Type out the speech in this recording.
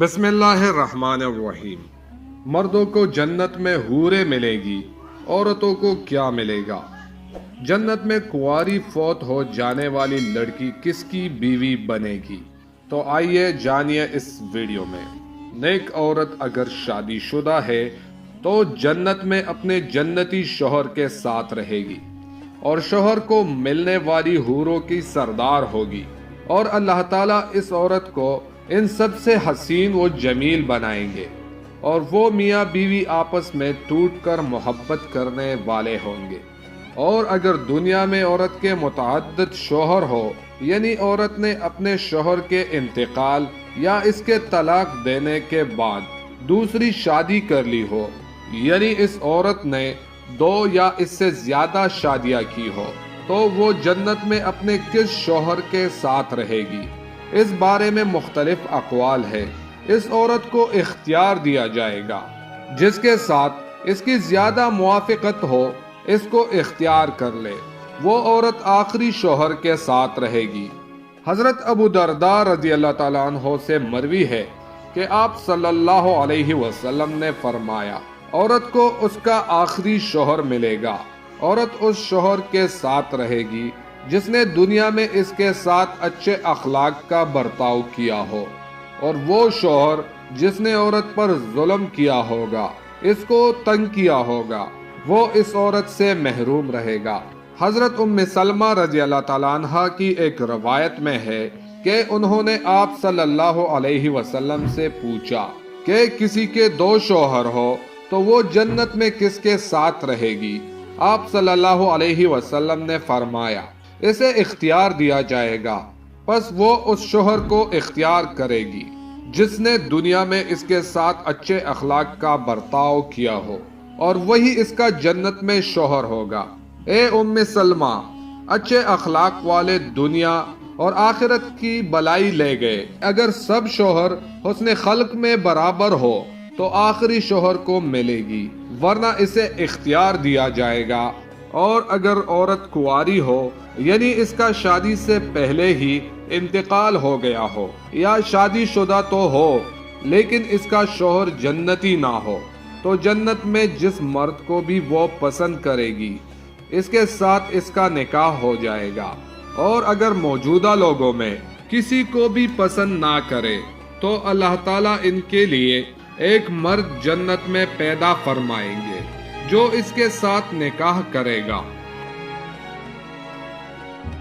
بسم اللہ الرحمن الرحیم۔ مردوں کو جنت میں حوریں ملے گی، عورتوں کو کیا ملے گا؟ جنت میں کنواری فوت ہو جانے والی لڑکی کس کی بیوی بنے گی؟ تو آئیے جانیے اس ویڈیو میں۔ نیک عورت اگر شادی شدہ ہے تو جنت میں اپنے جنتی شوہر کے ساتھ رہے گی اور شوہر کو ملنے والی حوروں کی سردار ہوگی، اور اللہ تعالیٰ اس عورت کو ان سب سے حسین و جمیل بنائیں گے، اور وہ میاں بیوی آپس میں ٹوٹ کر محبت کرنے والے ہوں گے۔ اور اگر دنیا میں عورت کے متعدد شوہر ہو، یعنی عورت نے اپنے شوہر کے انتقال یا اس کے طلاق دینے کے بعد دوسری شادی کر لی ہو، یعنی اس عورت نے 2 یا اس سے زیادہ شادیاں کی ہو، تو وہ جنت میں اپنے کس شوہر کے ساتھ رہے گی؟ اس بارے میں مختلف اقوال ہے۔ اس عورت کو اختیار دیا جائے گا، جس کے ساتھ اس کی زیادہ موافقت ہو اس کو اختیار کر لے۔ وہ عورت آخری شوہر کے ساتھ رہے گی۔ حضرت ابو درداء رضی اللہ تعالیٰ عنہ سے مروی ہے کہ آپ صلی اللہ علیہ وسلم نے فرمایا، عورت کو اس کا آخری شوہر ملے گا۔ عورت اس شوہر کے ساتھ رہے گی جس نے دنیا میں اس کے ساتھ اچھے اخلاق کا برتاؤ کیا ہو، اور وہ شوہر جس نے عورت پر ظلم کیا ہوگا، اس کو تنگ کیا ہوگا، وہ اس عورت سے محروم رہے گا۔ حضرت ام سلمہ رضی اللہ تعالیٰ عنہ کی ایک روایت میں ہے کہ انہوں نے آپ صلی اللہ علیہ وسلم سے پوچھا کہ کسی کے 2 شوہر ہو تو وہ جنت میں کس کے ساتھ رہے گی؟ آپ صلی اللہ علیہ وسلم نے فرمایا، اسے اختیار دیا جائے گا، پس وہ اس شوہر کو اختیار کرے گی جس نے دنیا میں اس کے ساتھ اچھے اخلاق کا برتاؤ کیا ہو، اور وہی اس کا جنت میں شوہر ہوگا۔ اے ام سلمہ، اچھے اخلاق والے دنیا اور آخرت کی بلائی لے گئے۔ اگر سب شوہر حسن خلق میں برابر ہو تو آخری شوہر کو ملے گی، ورنہ اسے اختیار دیا جائے گا۔ اور اگر عورت کنواری ہو، یعنی اس کا شادی سے پہلے ہی انتقال ہو گیا ہو، یا شادی شدہ تو ہو لیکن اس کا شوہر جنتی نہ ہو، تو جنت میں جس مرد کو بھی وہ پسند کرے گی اس کے ساتھ اس کا نکاح ہو جائے گا۔ اور اگر موجودہ لوگوں میں کسی کو بھی پسند نہ کرے تو اللہ تعالیٰ ان کے لیے ایک مرد جنت میں پیدا فرمائیں گے جو اس کے ساتھ نکاح کرے گا۔